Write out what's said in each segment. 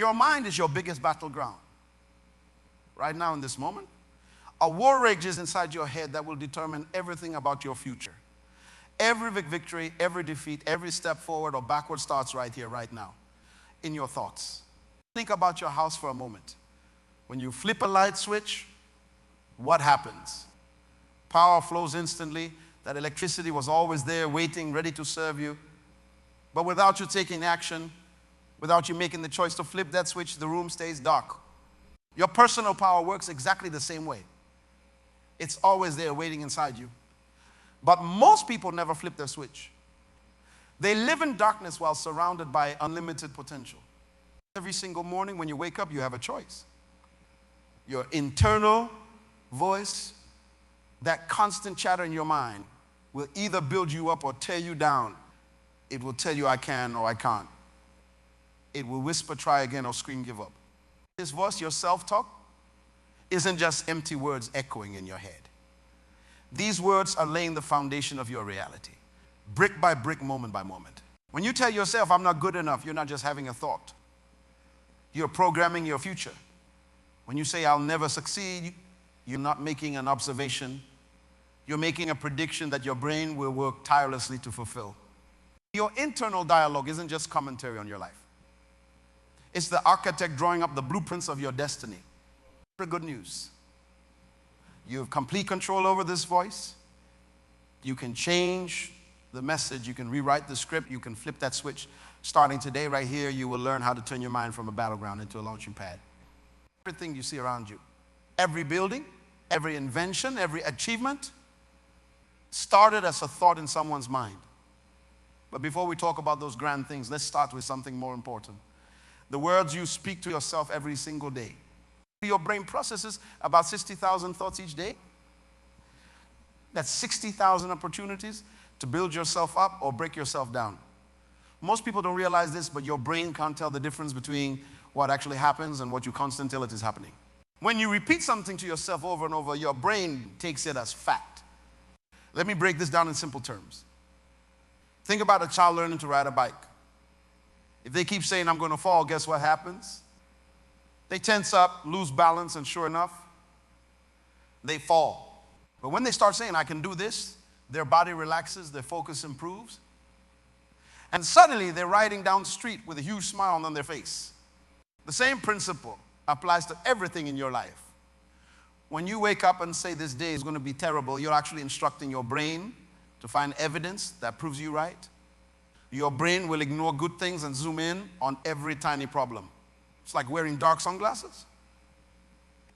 Your mind is your biggest battleground. Right now in this moment, a war rages inside your head that will determine everything about your future. Every victory, every defeat, every step forward or backward starts right here, right now, in your thoughts. Think about your house for a moment. When you flip a light switch, what happens? Power flows instantly. That electricity was always there, waiting, ready to serve you. But without you taking action, without you making the choice to flip that switch, the room stays dark. Your personal power works exactly the same way. It's always there waiting inside you. But most people never flip their switch. They live in darkness while surrounded by unlimited potential. Every single morning when you wake up, you have a choice. Your internal voice, that constant chatter in your mind, will either build you up or tear you down. It will tell you I can or I can't. It will whisper, try again, or scream, give up. This voice, your self-talk, isn't just empty words echoing in your head. These words are laying the foundation of your reality, brick by brick, moment by moment. When you tell yourself, I'm not good enough, you're not just having a thought. You're programming your future. When you say, I'll never succeed, you're not making an observation. You're making a prediction that your brain will work tirelessly to fulfill. Your internal dialogue isn't just commentary on your life. It's the architect drawing up the blueprints of your destiny. Good news. You have complete control over this voice. You can change the message. You can rewrite the script. You can flip that switch. Starting today, right here, you will learn how to turn your mind from a battleground into a launching pad. Everything you see around you, every building, every invention, every achievement started as a thought in someone's mind. But before we talk about those grand things, let's start with something more important. The words you speak to yourself every single day. Your brain processes about 60,000 thoughts each day. That's 60,000 opportunities to build yourself up or break yourself down. Most people don't realize this, but your brain can't tell the difference between what actually happens and what you constantly tell it is happening. When you repeat something to yourself over and over, your brain takes it as fact. Let me break this down in simple terms. Think about a child learning to ride a bike. If they keep saying, I'm going to fall, guess what happens? They tense up, lose balance, and sure enough, they fall. But when they start saying, I can do this, their body relaxes, their focus improves. And suddenly, they're riding down the street with a huge smile on their face. The same principle applies to everything in your life. When you wake up and say this day is going to be terrible, you're actually instructing your brain to find evidence that proves you right. Your brain will ignore good things and zoom in on every tiny problem. It's like wearing dark sunglasses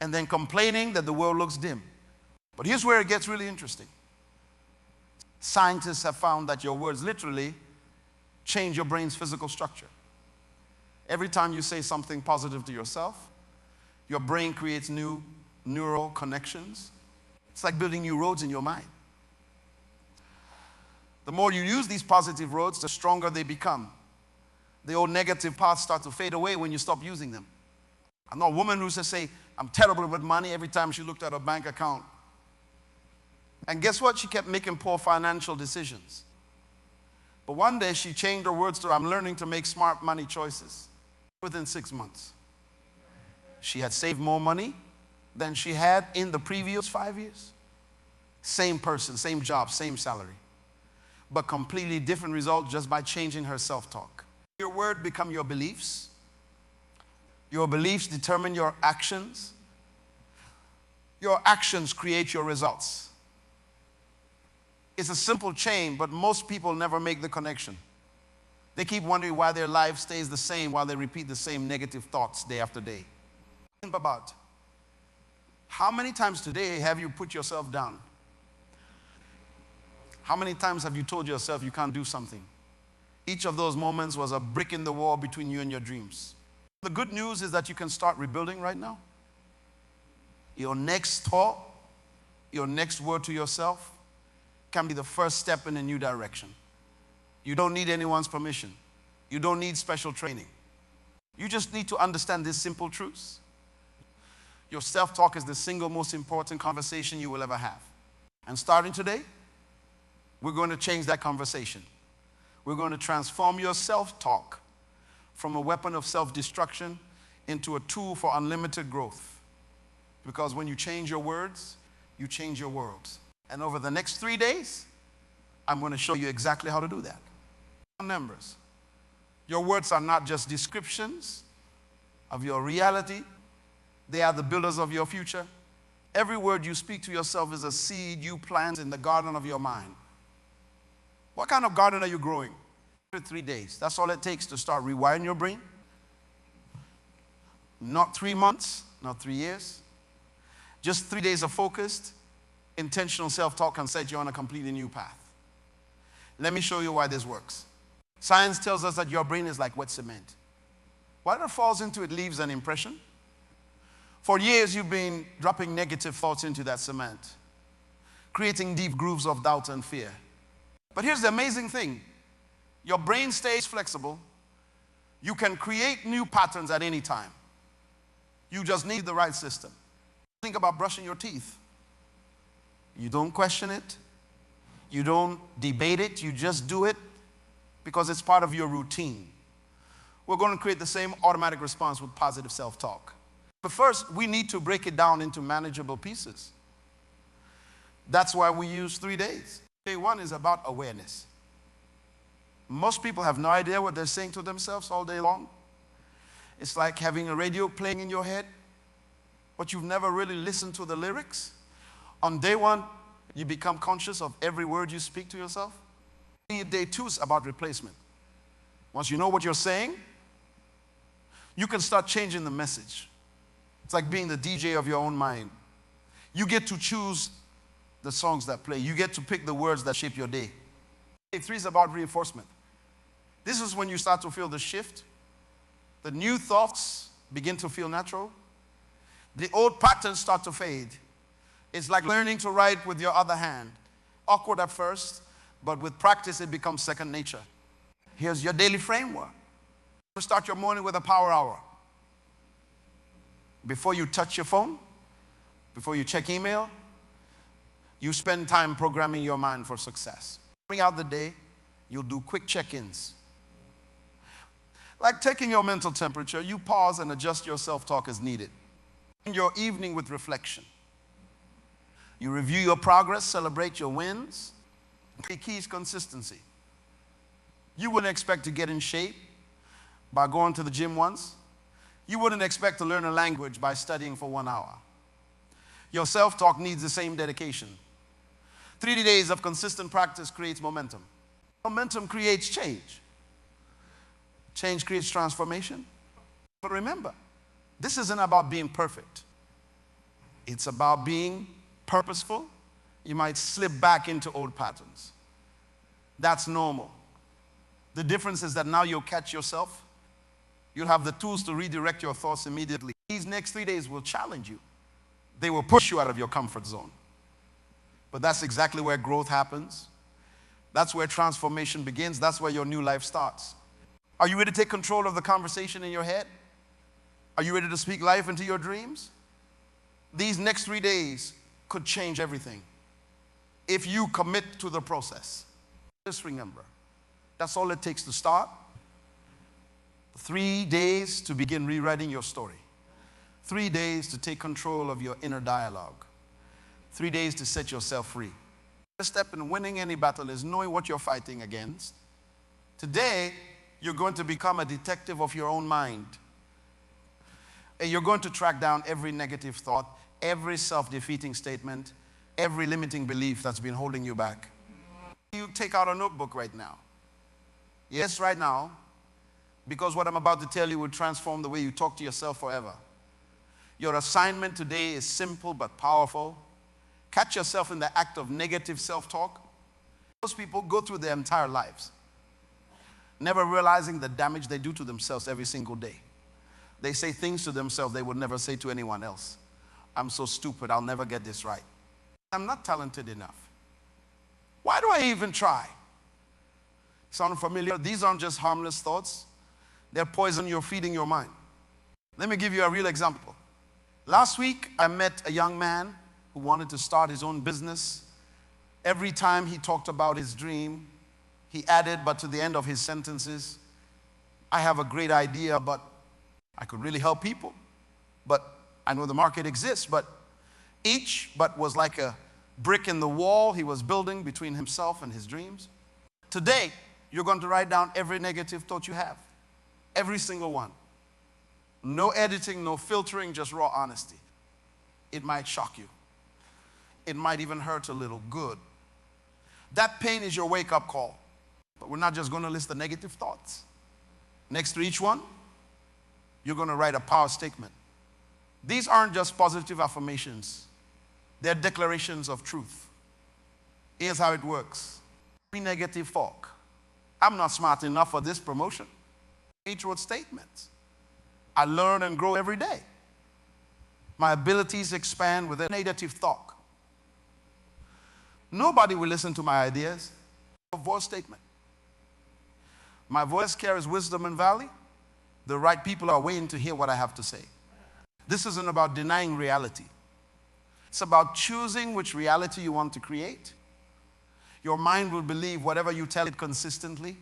and then complaining that the world looks dim. But here's where it gets really interesting. Scientists have found that your words literally change your brain's physical structure. Every time you say something positive to yourself, your brain creates new neural connections. It's like building new roads in your mind. The more you use these positive roads, the stronger they become. The old negative parts start to fade away when you stop using them. I know a woman who used to say, I'm terrible with money every time she looked at her bank account. And guess what? She kept making poor financial decisions. But one day she changed her words to, I'm learning to make smart money choices. Within 6 months, she had saved more money than she had in the previous 5 years. Same person, same job, same salary. But completely different result just by changing her self-talk. Your word become your beliefs. Your beliefs determine your actions. Your actions create your results. It's a simple chain, but most people never make the connection. They keep wondering why their life stays the same while they repeat the same negative thoughts day after day. Think about how many times today have you put yourself down? How many times have you told yourself you can't do something? Each of those moments was a brick in the wall between you and your dreams. The good news is that you can start rebuilding right now. Your next thought, your next word to yourself can be the first step in a new direction. You don't need anyone's permission. You don't need special training. You just need to understand these simple truths. Your self-talk is the single most important conversation you will ever have. And starting today, we're going to change that conversation. We're going to transform your self-talk from a weapon of self-destruction into a tool for unlimited growth. Because when you change your words, you change your world. And over the next 3 days, I'm going to show you exactly how to do that. Numbers. Your words are not just descriptions of your reality. They are the builders of your future. Every word you speak to yourself is a seed you plant in the garden of your mind. What kind of garden are you growing? 3 days. That's all it takes to start rewiring your brain. Not 3 months, not 3 years. Just 3 days of focused, intentional self-talk can set you on a completely new path. Let me show you why this works. Science tells us that your brain is like wet cement. Whatever falls into it leaves an impression. For years, you've been dropping negative thoughts into that cement, creating deep grooves of doubt and fear. But here's the amazing thing. Your brain stays flexible. You can create new patterns at any time. You just need the right system. Think about brushing your teeth. You don't question it. You don't debate it. You just do it because it's part of your routine. We're going to create the same automatic response with positive self-talk. But first, we need to break it down into manageable pieces. That's why we use 3 days. Day one is about awareness. Most people have no idea what they're saying to themselves all day long. It's like having a radio playing in your head, but you've never really listened to the lyrics. On day one, you become conscious of every word you speak to yourself. Day two is about replacement. Once you know what you're saying, you can start changing the message. It's like being the DJ of your own mind. You get to choose the songs that play. You get to pick the words that shape your day. Day three is about reinforcement. This is when you start to feel the shift. The new thoughts begin to feel natural. The old patterns start to fade. It's like learning to write with your other hand. Awkward at first, but with practice it becomes second nature. Here's your daily framework. Start your morning with a power hour. Before you touch your phone, before you check email, you spend time programming your mind for success. Throughout the day, you'll do quick check-ins. Like taking your mental temperature, you pause and adjust your self-talk as needed. In your evening with reflection. You review your progress, celebrate your wins. The key is consistency. You wouldn't expect to get in shape by going to the gym once. You wouldn't expect to learn a language by studying for 1 hour. Your self-talk needs the same dedication. 3 days of consistent practice creates momentum. Momentum creates change. Change creates transformation. But remember, this isn't about being perfect. It's about being purposeful. You might slip back into old patterns. That's normal. The difference is that now you'll catch yourself. You'll have the tools to redirect your thoughts immediately. These next 3 days will challenge you. They will push you out of your comfort zone. But that's exactly where growth happens. That's where transformation begins. That's where your new life starts. Are you ready to take control of the conversation in your head? Are you ready to speak life into your dreams? These next 3 days could change everything if you commit to the process. Just remember, that's all it takes to start. 3 days to begin rewriting your story. 3 days to take control of your inner dialogue. 3 days to set yourself free. The step in winning any battle is knowing what you're fighting against. Today, you're going to become a detective of your own mind. And you're going to track down every negative thought, every self-defeating statement, every limiting belief that's been holding you back. You take out a notebook right now. Yes, right now, because what I'm about to tell you will transform the way you talk to yourself forever. Your assignment today is simple but powerful. Catch yourself in the act of negative self-talk. Most people go through their entire lives never realizing the damage they do to themselves every single day. They say things to themselves they would never say to anyone else. I'm so stupid, I'll never get this right. I'm not talented enough. Why do I even try? Sound familiar? These aren't just harmless thoughts. They're poison you're feeding your mind. Let me give you a real example. Last week, I met a young man who wanted to start his own business. Every time he talked about his dream, he added, but to the end of his sentences, I have a great idea, but I could really help people, but I know the market exists, but was like a brick in the wall he was building between himself and his dreams. Today, you're going to write down every negative thought you have. Every single one. No editing, no filtering, just raw honesty. It might shock you. It might even hurt a little. Good. That pain is your wake-up call. But we're not just going to list the negative thoughts. Next to each one, you're going to write a power statement. These aren't just positive affirmations. They're declarations of truth. Here's how it works. Every negative thought. I'm not smart enough for this promotion. Each word statements. I learn and grow every day. My abilities expand with a negative thought. Nobody will listen to my ideas. A voice statement. My voice carries wisdom and value. The right people are waiting to hear what I have to say. This isn't about denying reality. It's about choosing which reality you want to create. Your mind will believe whatever you tell it consistently.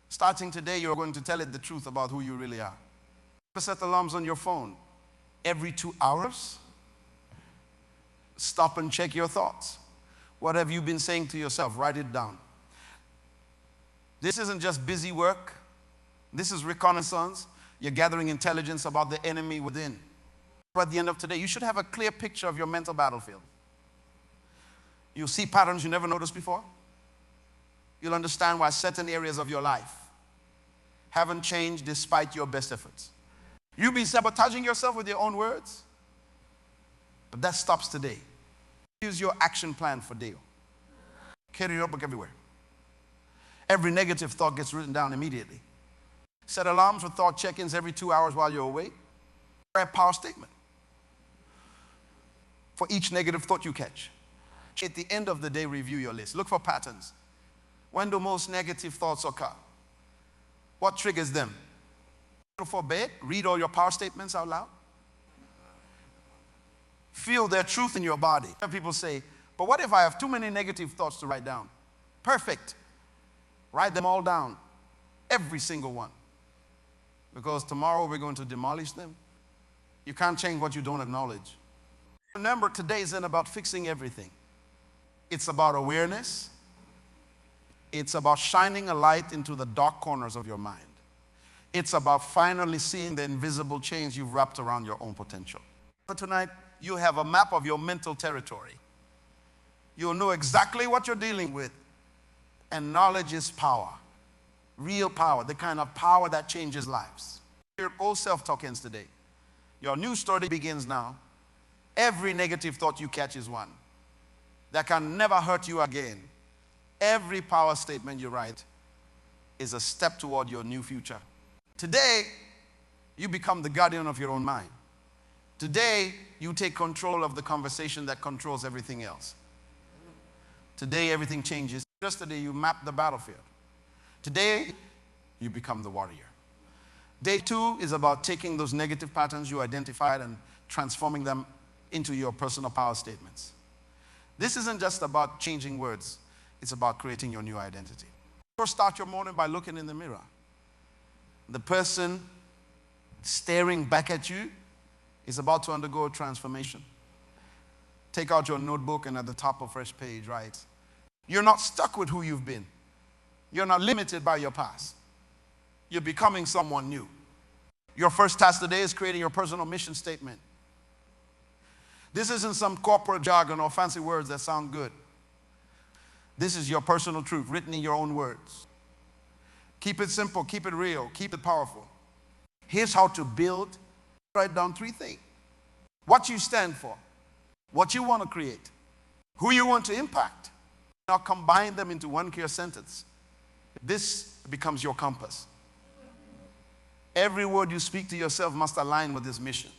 Starting today, you're going to tell it the truth about who you really are. Set alarms on your phone. Every 2 hours, stop and check your thoughts. What have you been saying to yourself? Write it down. This isn't just busy work. This is reconnaissance. You're gathering intelligence about the enemy within. At the end of today, you should have a clear picture of your mental battlefield. You'll see patterns you never noticed before. You'll understand why certain areas of your life haven't changed despite your best efforts. You'll be sabotaging yourself with your own words. But that stops today. Here's your action plan for Dale. Carry your notebook everywhere. Every negative thought gets written down immediately. Set alarms for thought check-ins every 2 hours while you're awake. Write a power statement for each negative thought you catch. At the end of the day, review your list. Look for patterns. When do most negative thoughts occur? What triggers them? Before bed, read all your power statements out loud. Feel their truth in your body. People say, but what if I have too many negative thoughts to write down? Perfect. Write them all down. Every single one. Because tomorrow we're going to demolish them. You can't change what you don't acknowledge. Remember, today isn't about fixing everything. It's about awareness. It's about shining a light into the dark corners of your mind. It's about finally seeing the invisible chains you've wrapped around your own potential. For tonight, you have a map of your mental territory. You'll know exactly what you're dealing with. And knowledge is power. Real power, the kind of power that changes lives. Your old self-talk ends today. Your new story begins now. Every negative thought you catch is one that can never hurt you again. Every power statement you write is a step toward your new future. Today, you become the guardian of your own mind. Today, you take control of the conversation that controls everything else. Today, everything changes. Yesterday, you map the battlefield. Today, you become the warrior. Day 2 is about taking those negative patterns you identified and transforming them into your personal power statements. This isn't just about changing words. It's about creating your new identity. First, start your morning by looking in the mirror. The person staring back at you is about to undergo a transformation. Take out your notebook and at the top of fresh page, write, you're not stuck with who you've been. You're not limited by your past. You're becoming someone new. Your first task today is creating your personal mission statement. This isn't some corporate jargon or fancy words that sound good. This is your personal truth written in your own words. Keep it simple, keep it real, keep it powerful. Here's how to build. Write down 3 things. What you stand for, what you want to create, who you want to impact. Now combine them into one clear sentence. This becomes your compass. Every word you speak to yourself must align with this mission.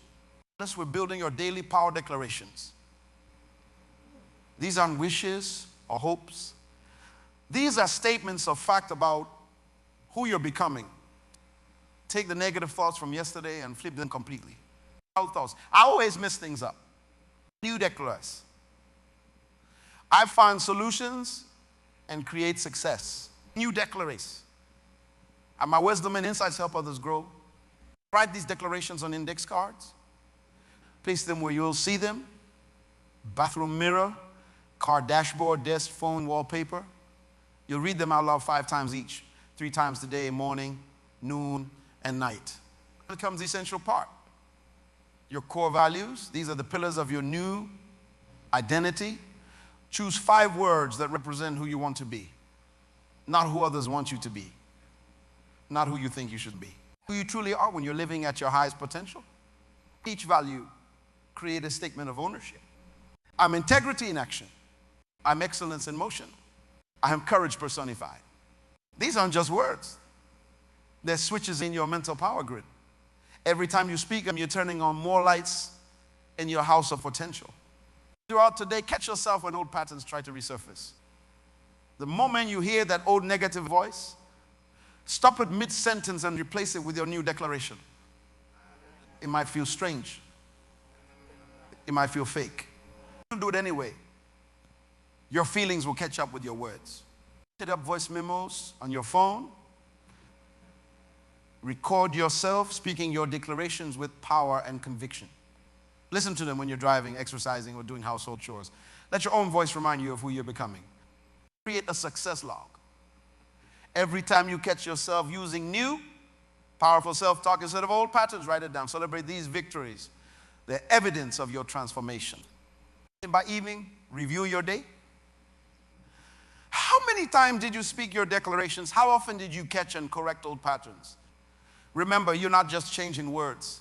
Thus, we're building your daily power declarations. These aren't wishes or hopes. These are statements of fact about who you're becoming. Take the negative thoughts from yesterday and flip them completely. Thoughts. I always mess things up. New declares. I find solutions and create success. New declaration. And my wisdom and insights help others grow. Write these declarations on index cards. Place them where you'll see them. Bathroom mirror, car dashboard, desk, phone, wallpaper. You'll read them out loud 5 times each. 3 times a day, morning, noon, and night. It becomes the essential part. Your core values, these are the pillars of your new identity. Choose 5 words that represent who you want to be. Not who others want you to be. Not who you think you should be. Who you truly are when you're living at your highest potential. Each value create a statement of ownership. I'm integrity in action. I'm excellence in motion. I am courage personified. These aren't just words. They're switches in your mental power grid. Every time you speak them, you're turning on more lights in your house of potential. Throughout today, catch yourself when old patterns try to resurface. The moment you hear that old negative voice, stop it mid-sentence and replace it with your new declaration. It might feel strange. It might feel fake. You'll do it anyway. Your feelings will catch up with your words. Set up voice memos on your phone. Record yourself speaking your declarations with power and conviction. Listen to them when you're driving, exercising, or doing household chores. Let your own voice remind you of who you're becoming. Create a success log. Every time you catch yourself using new, powerful self-talk instead of old patterns, write it down. Celebrate these victories. They're evidence of your transformation. And by evening, review your day. How many times did you speak your declarations? How often did you catch and correct old patterns? Remember, you're not just changing words.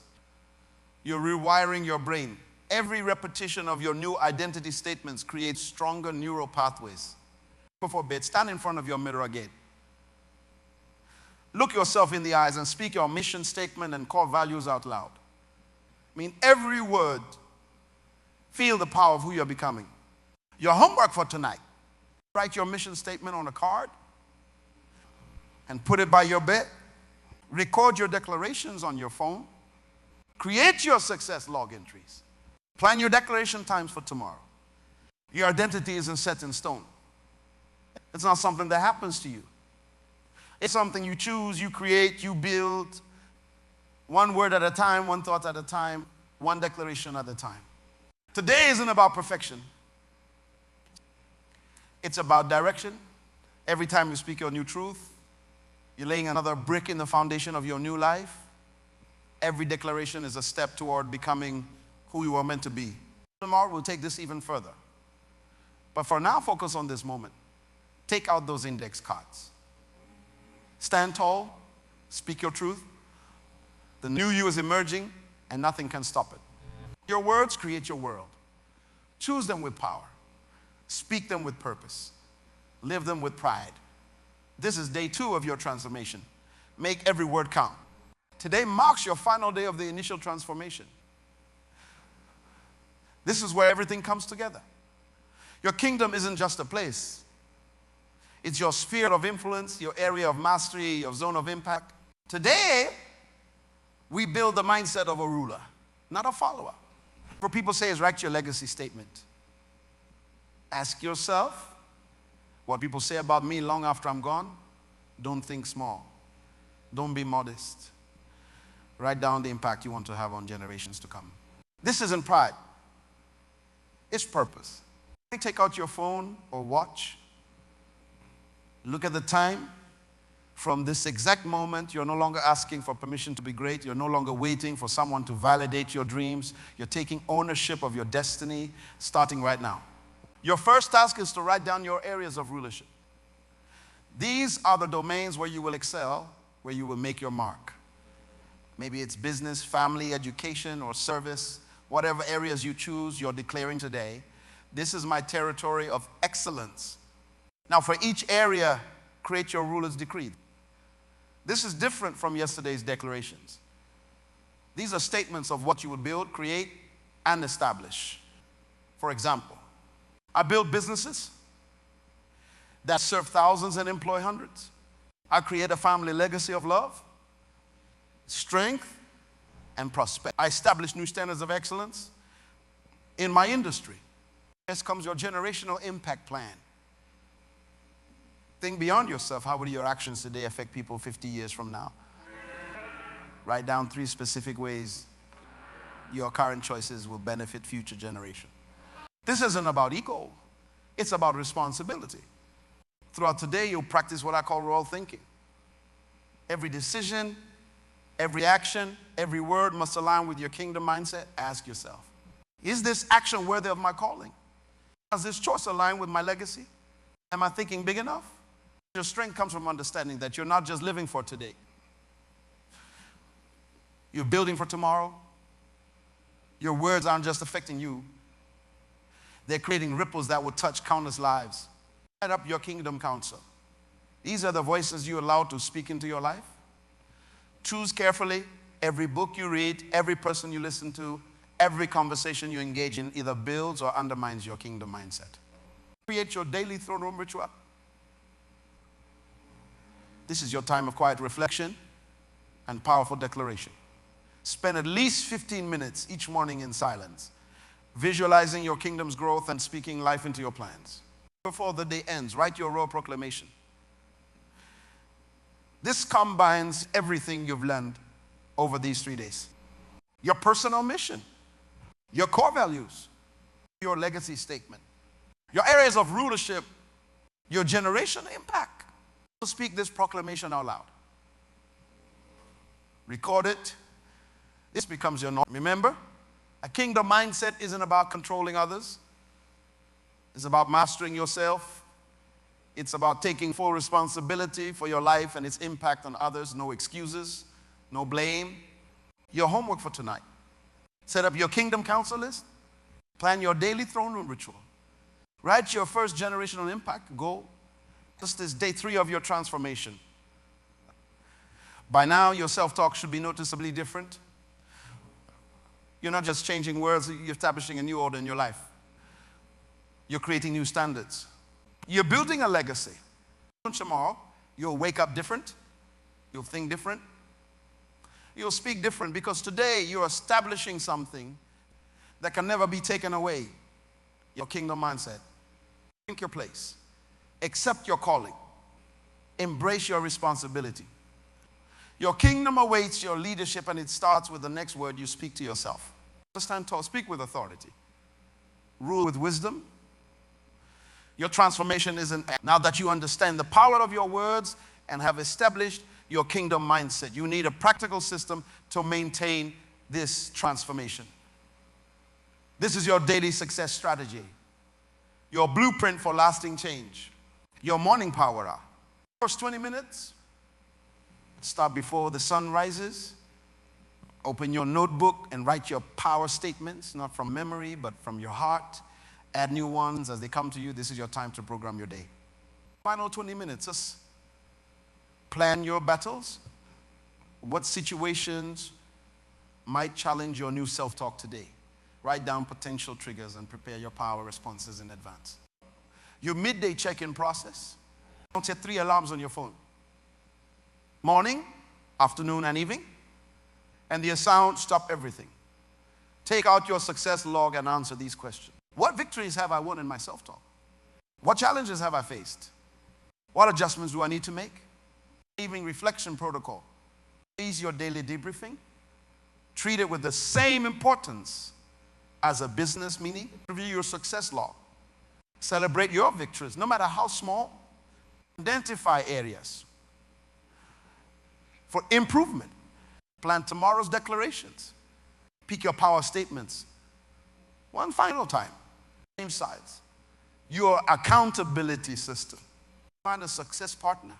You're rewiring your brain. Every repetition of your new identity statements creates stronger neural pathways. Before bed, stand in front of your mirror again. Look yourself in the eyes and speak your mission statement and core values out loud. I mean, every word. Feel the power of who you're becoming. Your homework for tonight. Write your mission statement on a card and put it by your bed. Record your declarations on your phone. Create your success log entries. Plan your declaration times for tomorrow. Your identity isn't set in stone. It's not something that happens to you. It's something you choose, you create, you build. One word at a time, one thought at a time, one declaration at a time. Today isn't about perfection. It's about direction. Every time you speak your new truth, you're laying another brick in the foundation of your new life. Every declaration is a step toward becoming who you are meant to be. Tomorrow we'll take this even further. But for now, focus on this moment. Take out those index cards. Stand tall. Speak your truth. The new you is emerging, and nothing can stop it. Your words create your world. Choose them with power. Speak them with purpose. Live them with pride. This is day 2 of your transformation. Make every word count. Today marks your final day of the initial transformation. This is where everything comes together. Your kingdom isn't just a place. It's your sphere of influence, your area of mastery, your zone of impact. Today, we build the mindset of a ruler, not a follower. For people say is write your legacy statement. Ask yourself, what people say about me long after I'm gone, don't think small. Don't be modest. Write down the impact you want to have on generations to come. This isn't pride. It's purpose. Take out your phone or watch. Look at the time. From this exact moment, you're no longer asking for permission to be great. You're no longer waiting for someone to validate your dreams. You're taking ownership of your destiny, starting right now. Your first task is to write down your areas of rulership. These are the domains where you will excel, where you will make your mark. Maybe it's business, family, education, or service. Whatever areas you choose, you're declaring today, this is my territory of excellence. Now, for each area, create your ruler's decree. This is different from yesterday's declarations. These are statements of what you will build, create, and establish. For example, I build businesses that serve thousands and employ hundreds. I create a family legacy of love, strength, and prosperity. I establish new standards of excellence in my industry. Next comes your generational impact plan. Think beyond yourself. How will your actions today affect people 50 years from now? Write down 3 specific ways your current choices will benefit future generation. This isn't about ego. It's about responsibility. Throughout today, you'll practice what I call royal thinking. Every decision, every action, every word must align with your kingdom mindset. Ask yourself, is this action worthy of my calling? Does this choice align with my legacy? Am I thinking big enough? Your strength comes from understanding that you're not just living for today. You're building for tomorrow. Your words aren't just affecting you. They're creating ripples that will touch countless lives. Set up your kingdom council. These are the voices you allow to speak into your life. Choose carefully. Every book you read, every person you listen to, every conversation you engage in either builds or undermines your kingdom mindset. Create your daily throne room ritual. This is your time of quiet reflection and powerful declaration. Spend at least 15 minutes each morning in silence, visualizing your kingdom's growth and speaking life into your plans. Before the day ends, write your royal proclamation. This combines everything you've learned over these 3 days. Your personal mission, your core values, your legacy statement, your areas of rulership, your generational impact. So speak this proclamation out loud. Record it. This becomes your norm. Remember, a kingdom mindset isn't about controlling others. It's about mastering yourself. It's about taking full responsibility for your life and its impact on others. No excuses, no blame. Your homework for tonight. Set up your kingdom council list. Plan your daily throne room ritual. Write your first generational impact goal. This is day 3 of your transformation. By now, your self-talk should be noticeably different. You're not just changing words, you're establishing a new order in your life. You're creating new standards. You're building a legacy. Tomorrow, you'll wake up different. You'll think different. You'll speak different because today you're establishing something that can never be taken away. Your kingdom mindset. Think your place. Accept your calling. Embrace your responsibility. Your kingdom awaits your leadership, and it starts with the next word you speak to yourself. Stand tall, speak with authority. Rule with wisdom. Your transformation isn't now that you understand the power of your words and have established your kingdom mindset. You need a practical system to maintain this transformation. This is your daily success strategy. Your blueprint for lasting change. Your morning power hour. First 20 minutes. Start before the sun rises. Open your notebook and write your power statements, not from memory, but from your heart. Add new ones as they come to you. This is your time to program your day. Final 20 minutes, just plan your battles. What situations might challenge your new self-talk today? Write down potential triggers and prepare your power responses in advance. Your midday check-in process. Don't set 3 alarms on your phone. Morning, afternoon, and evening. And the sound, stop everything. Take out your success log and answer these questions. What victories have I won in my self-talk? What challenges have I faced? What adjustments do I need to make? Evening reflection protocol. Is your daily debriefing. Treat it with the same importance as a business meeting. Review your success log. Celebrate your victories, no matter how small. Identify areas for improvement. Plan tomorrow's declarations. Pick your power statements. One final time. Same size. Your accountability system. Find a success partner.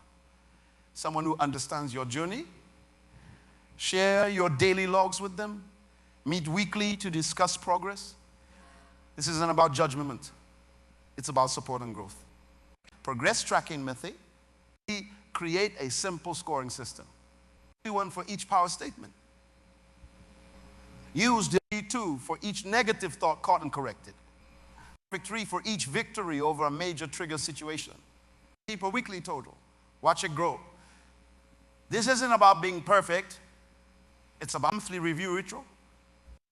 Someone who understands your journey. Share your daily logs with them. Meet weekly to discuss progress. This isn't about judgment. It's about support and growth. Progress tracking method. Create a simple scoring system. One for each power statement. Use the 2 for each negative thought caught and corrected. 3 for each victory over a major trigger situation. Keep a weekly total. Watch it grow. This isn't about being perfect. It's a monthly review ritual.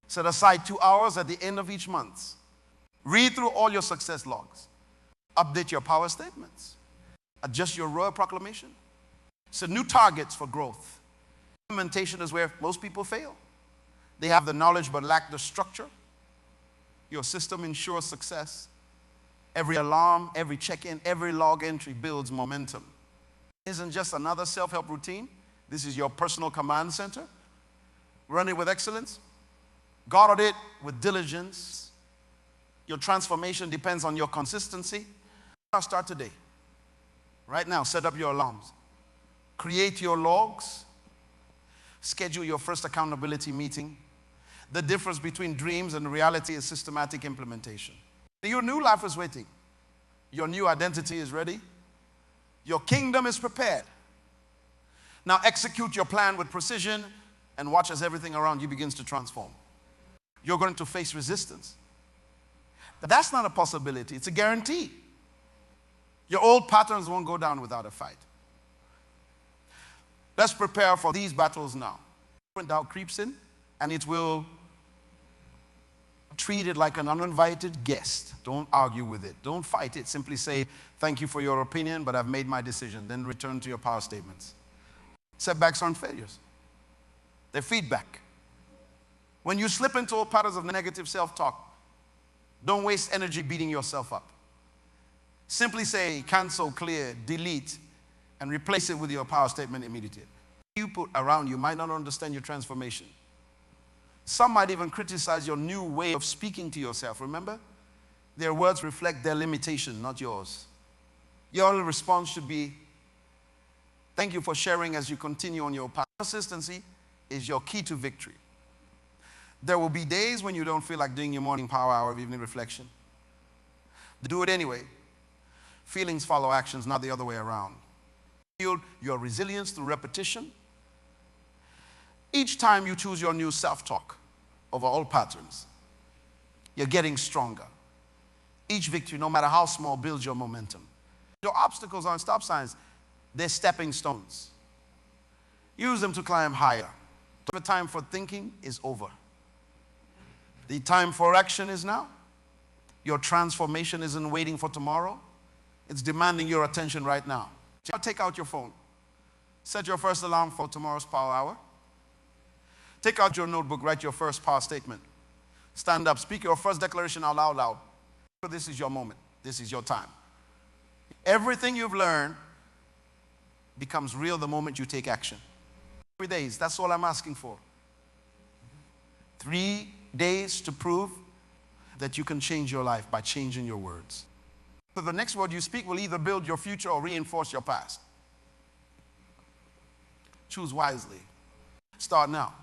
Set aside 2 hours at the end of each month. Read through all your success logs. Update your power statements. Adjust your royal proclamation. Set new targets for growth. Implementation is where most people fail. They have the knowledge but lack the structure. Your system ensures success. Every alarm, every check-in, every log entry builds momentum. It isn't just another self-help routine. This is your personal command center. Run it with excellence. Guard it with diligence. Your transformation depends on your consistency. Start today. Right now, set up your alarms. Create your logs. Schedule your first accountability meeting. The difference between dreams and reality is systematic implementation. Your new life is waiting. Your new identity is ready. Your kingdom is prepared. Now execute your plan with precision and watch as everything around you begins to transform. You're going to face resistance. That's not a possibility. It's a guarantee. Your old patterns won't go down without a fight. Let's prepare for these battles now. When doubt creeps in, and it will treat it like an uninvited guest. Don't argue with it. Don't fight it. Simply say, thank you for your opinion, but I've made my decision. Then return to your power statements. Setbacks aren't failures. They're feedback. When you slip into all patterns of negative self-talk, don't waste energy beating yourself up. Simply say, cancel, clear, delete, and replace it with your power statement immediately. You put around you might not understand your transformation. Some might even criticize your new way of speaking to yourself. Remember, their words reflect their limitation, not yours. Your only response should be, thank you for sharing as you continue on your path. Consistency is your key to victory. There will be days when you don't feel like doing your morning power hour of evening reflection. Do it anyway. Feelings follow actions, not the other way around. Build your resilience through repetition. Each time you choose your new self-talk over all patterns, you're getting stronger. Each victory, no matter how small, builds your momentum. Your obstacles aren't stop signs. They're stepping stones. Use them to climb higher. The time for thinking is over. The time for action is now. Your transformation isn't waiting for tomorrow. It's demanding your attention right now. Take out your phone. Set your first alarm for tomorrow's power hour. Take out your notebook, write your first power statement. Stand up, speak your first declaration out loud. This is your moment. This is your time. Everything you've learned becomes real the moment you take action. 3 days, that's all I'm asking for. 3 days to prove that you can change your life by changing your words. So the next word you speak will either build your future or reinforce your past. Choose wisely. Start now.